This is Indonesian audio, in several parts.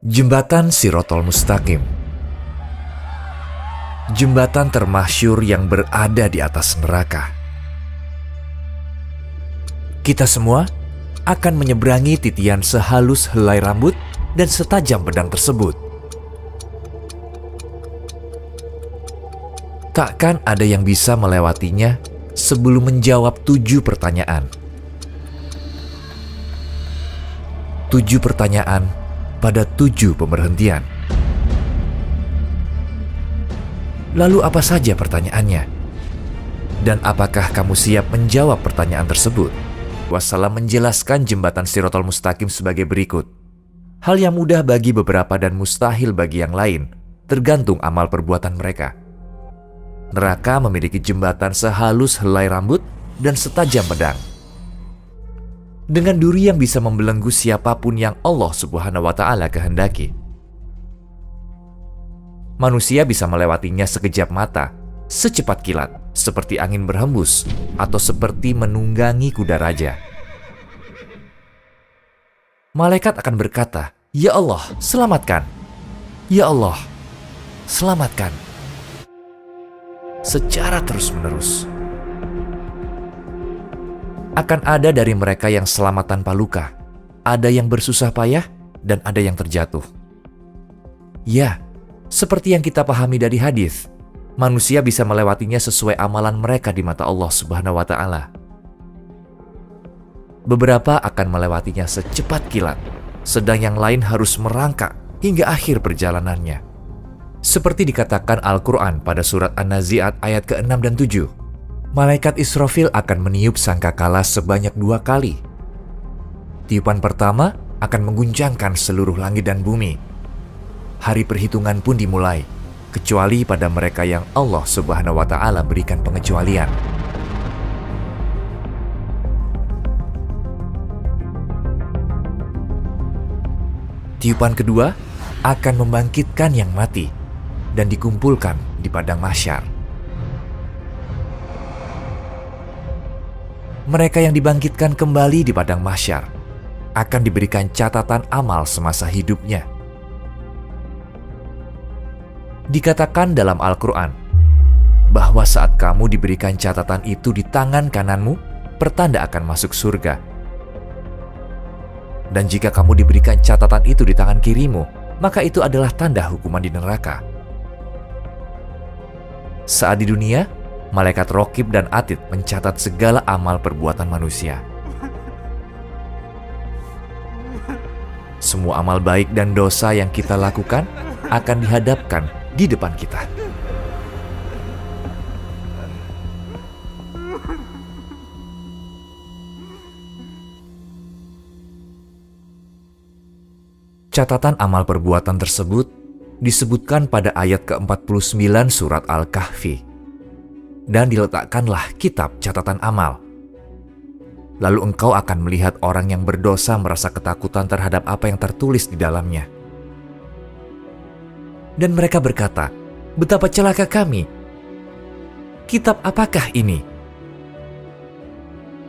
Jembatan Shirotol Mustaqim. Jembatan termasyhur yang berada di atas neraka. Kita semua akan menyeberangi titian sehalus helai rambut dan setajam pedang tersebut. Takkan ada yang bisa melewatinya sebelum menjawab 7 pertanyaan. 7 pertanyaan pada 7 pemberhentian. Lalu apa saja pertanyaannya? Dan apakah kamu siap menjawab pertanyaan tersebut? Wassalam menjelaskan jembatan Shirotol Mustaqim sebagai berikut. Hal yang mudah bagi beberapa dan mustahil bagi yang lain, tergantung amal perbuatan mereka. Neraka memiliki jembatan sehalus helai rambut dan setajam pedang, dengan duri yang bisa membelenggu siapapun yang Allah Subhanahu wa Ta'ala kehendaki. Manusia bisa melewatinya sekejap mata, secepat kilat, seperti angin berhembus, atau seperti menunggangi kuda raja. Malaikat akan berkata, "Ya Allah, selamatkan! Ya Allah, selamatkan!" Secara terus-menerus. Akan ada dari mereka yang selamat tanpa luka, ada yang bersusah payah, dan ada yang terjatuh. Ya, seperti yang kita pahami dari hadis, manusia bisa melewatinya sesuai amalan mereka di mata Allah Subhanahu wa Ta'ala. Beberapa akan melewatinya secepat kilat, sedang yang lain harus merangkak hingga akhir perjalanannya. Seperti dikatakan Al-Quran pada surat An-Nazi'at ayat ke-6 dan 7. Malaikat Israfil akan meniup sangkakala sebanyak 2 kali. Tiupan pertama akan mengguncangkan seluruh langit dan bumi. Hari perhitungan pun dimulai, kecuali pada mereka yang Allah Subhanahu wa Ta'ala berikan pengecualian. Tiupan kedua akan membangkitkan yang mati dan dikumpulkan di padang mahsyar. Mereka yang dibangkitkan kembali di padang mahsyar akan diberikan catatan amal semasa hidupnya. Dikatakan dalam Al-Quran bahwa saat kamu diberikan catatan itu di tangan kananmu, pertanda akan masuk surga. Dan jika kamu diberikan catatan itu di tangan kirimu, maka itu adalah tanda hukuman di neraka. Saat di dunia, malaikat Raqib dan Atid mencatat segala amal perbuatan manusia. Semua amal baik dan dosa yang kita lakukan akan dihadapkan di depan kita. Catatan amal perbuatan tersebut disebutkan pada ayat ke-49 surat Al-Kahfi. Dan diletakkanlah kitab catatan amal. Lalu engkau akan melihat orang yang berdosa merasa ketakutan terhadap apa yang tertulis di dalamnya. Dan mereka berkata, "Betapa celaka kami! Kitab apakah ini?"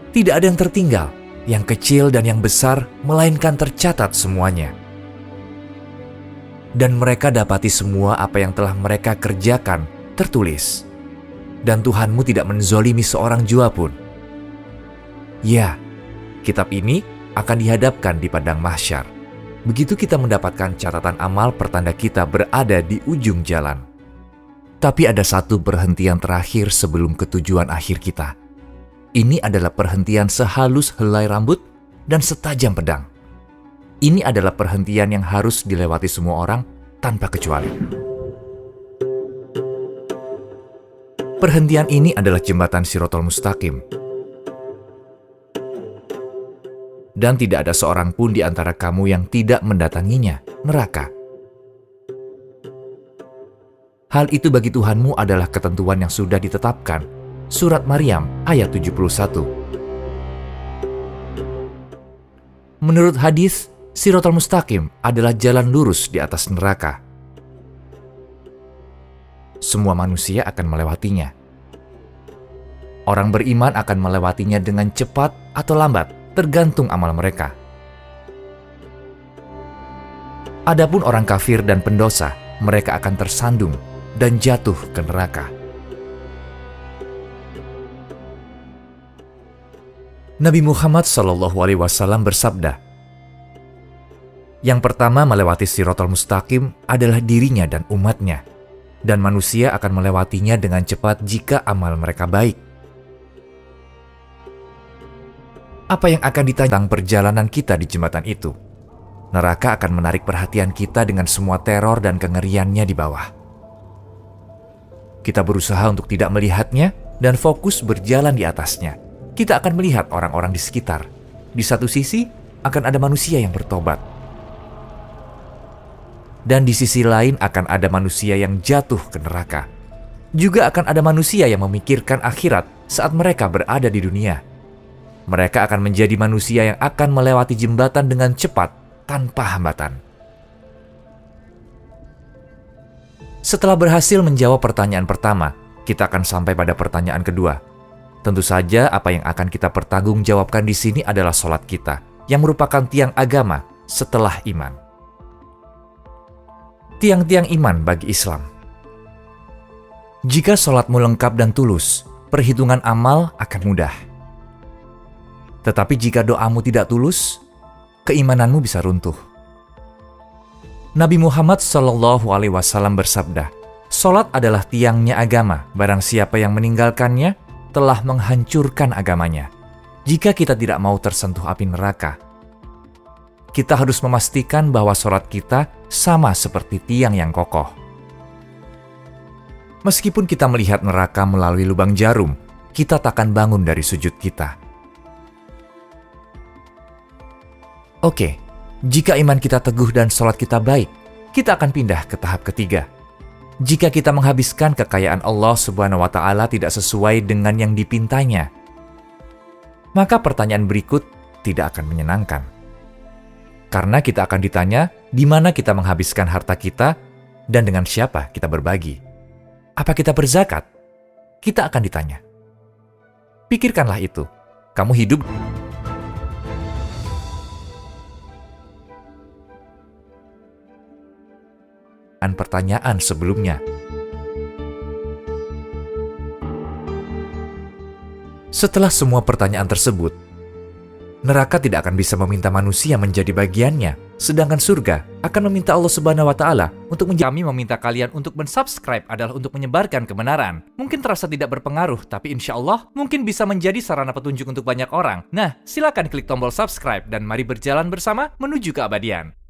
Tidak ada yang tertinggal, yang kecil dan yang besar, melainkan tercatat semuanya. Dan mereka dapati semua apa yang telah mereka kerjakan tertulis. Dan Tuhanmu tidak menzolimi seorang jua pun. Ya, kitab ini akan dihadapkan di padang mahsyar. Begitu kita mendapatkan catatan amal pertanda kita berada di ujung jalan. Tapi ada satu perhentian terakhir sebelum ketujuan akhir kita. Ini adalah perhentian sehalus helai rambut dan setajam pedang. Ini adalah perhentian yang harus dilewati semua orang tanpa kecuali. Perhentian ini adalah jembatan Shirotol Mustaqim. Dan tidak ada seorang pun di antara kamu yang tidak mendatanginya, neraka. Hal itu bagi Tuhanmu adalah ketentuan yang sudah ditetapkan. Surat Maryam ayat 71. Menurut hadis, Shirotol Mustaqim adalah jalan lurus di atas neraka. Semua manusia akan melewatinya. Orang beriman akan melewatinya dengan cepat atau lambat, tergantung amal mereka. Adapun orang kafir dan pendosa, mereka akan tersandung dan jatuh ke neraka. Nabi Muhammad SAW bersabda, yang pertama melewati Shiratal Mustaqim adalah dirinya dan umatnya, dan manusia akan melewatinya dengan cepat jika amal mereka baik. Apa yang akan ditanya tentang perjalanan kita di jembatan itu? Neraka akan menarik perhatian kita dengan semua teror dan kengeriannya di bawah. Kita berusaha untuk tidak melihatnya dan fokus berjalan di atasnya. Kita akan melihat orang-orang di sekitar. Di satu sisi, akan ada manusia yang bertobat. Dan di sisi lain akan ada manusia yang jatuh ke neraka. Juga akan ada manusia yang memikirkan akhirat saat mereka berada di dunia. Mereka akan menjadi manusia yang akan melewati jembatan dengan cepat, tanpa hambatan. Setelah berhasil menjawab pertanyaan pertama, kita akan sampai pada pertanyaan kedua. Tentu saja apa yang akan kita pertanggungjawabkan di sini adalah sholat kita, yang merupakan tiang agama setelah iman. Tiang-tiang iman bagi Islam. Jika sholatmu lengkap dan tulus, perhitungan amal akan mudah. Tetapi jika doamu tidak tulus, keimananmu bisa runtuh. Nabi Muhammad SAW bersabda, "Salat adalah tiangnya agama. Barang siapa yang meninggalkannya, telah menghancurkan agamanya." Jika kita tidak mau tersentuh api neraka, kita harus memastikan bahwa salat kita sama seperti tiang yang kokoh. Meskipun kita melihat neraka melalui lubang jarum, kita takkan bangun dari sujud kita. Oke, jika iman kita teguh dan sholat kita baik, kita akan pindah ke tahap ketiga. Jika kita menghabiskan kekayaan Allah Subhanahu wa Ta'ala tidak sesuai dengan yang dipintanya, maka pertanyaan berikut tidak akan menyenangkan. Karena kita akan ditanya di mana kita menghabiskan harta kita dan dengan siapa kita berbagi. Apa kita berzakat? Kita akan ditanya. Pikirkanlah itu. Kamu hidup pertanyaan sebelumnya. Setelah semua pertanyaan tersebut, neraka tidak akan bisa meminta manusia menjadi bagiannya, sedangkan surga akan meminta Allah Subhanahu wa Ta'ala untuk kami meminta kalian untuk mensubscribe adalah untuk menyebarkan kebenaran. Mungkin terasa tidak berpengaruh, tapi insya Allah mungkin bisa menjadi sarana petunjuk untuk banyak orang. Nah, silakan klik tombol subscribe dan mari berjalan bersama menuju keabadian.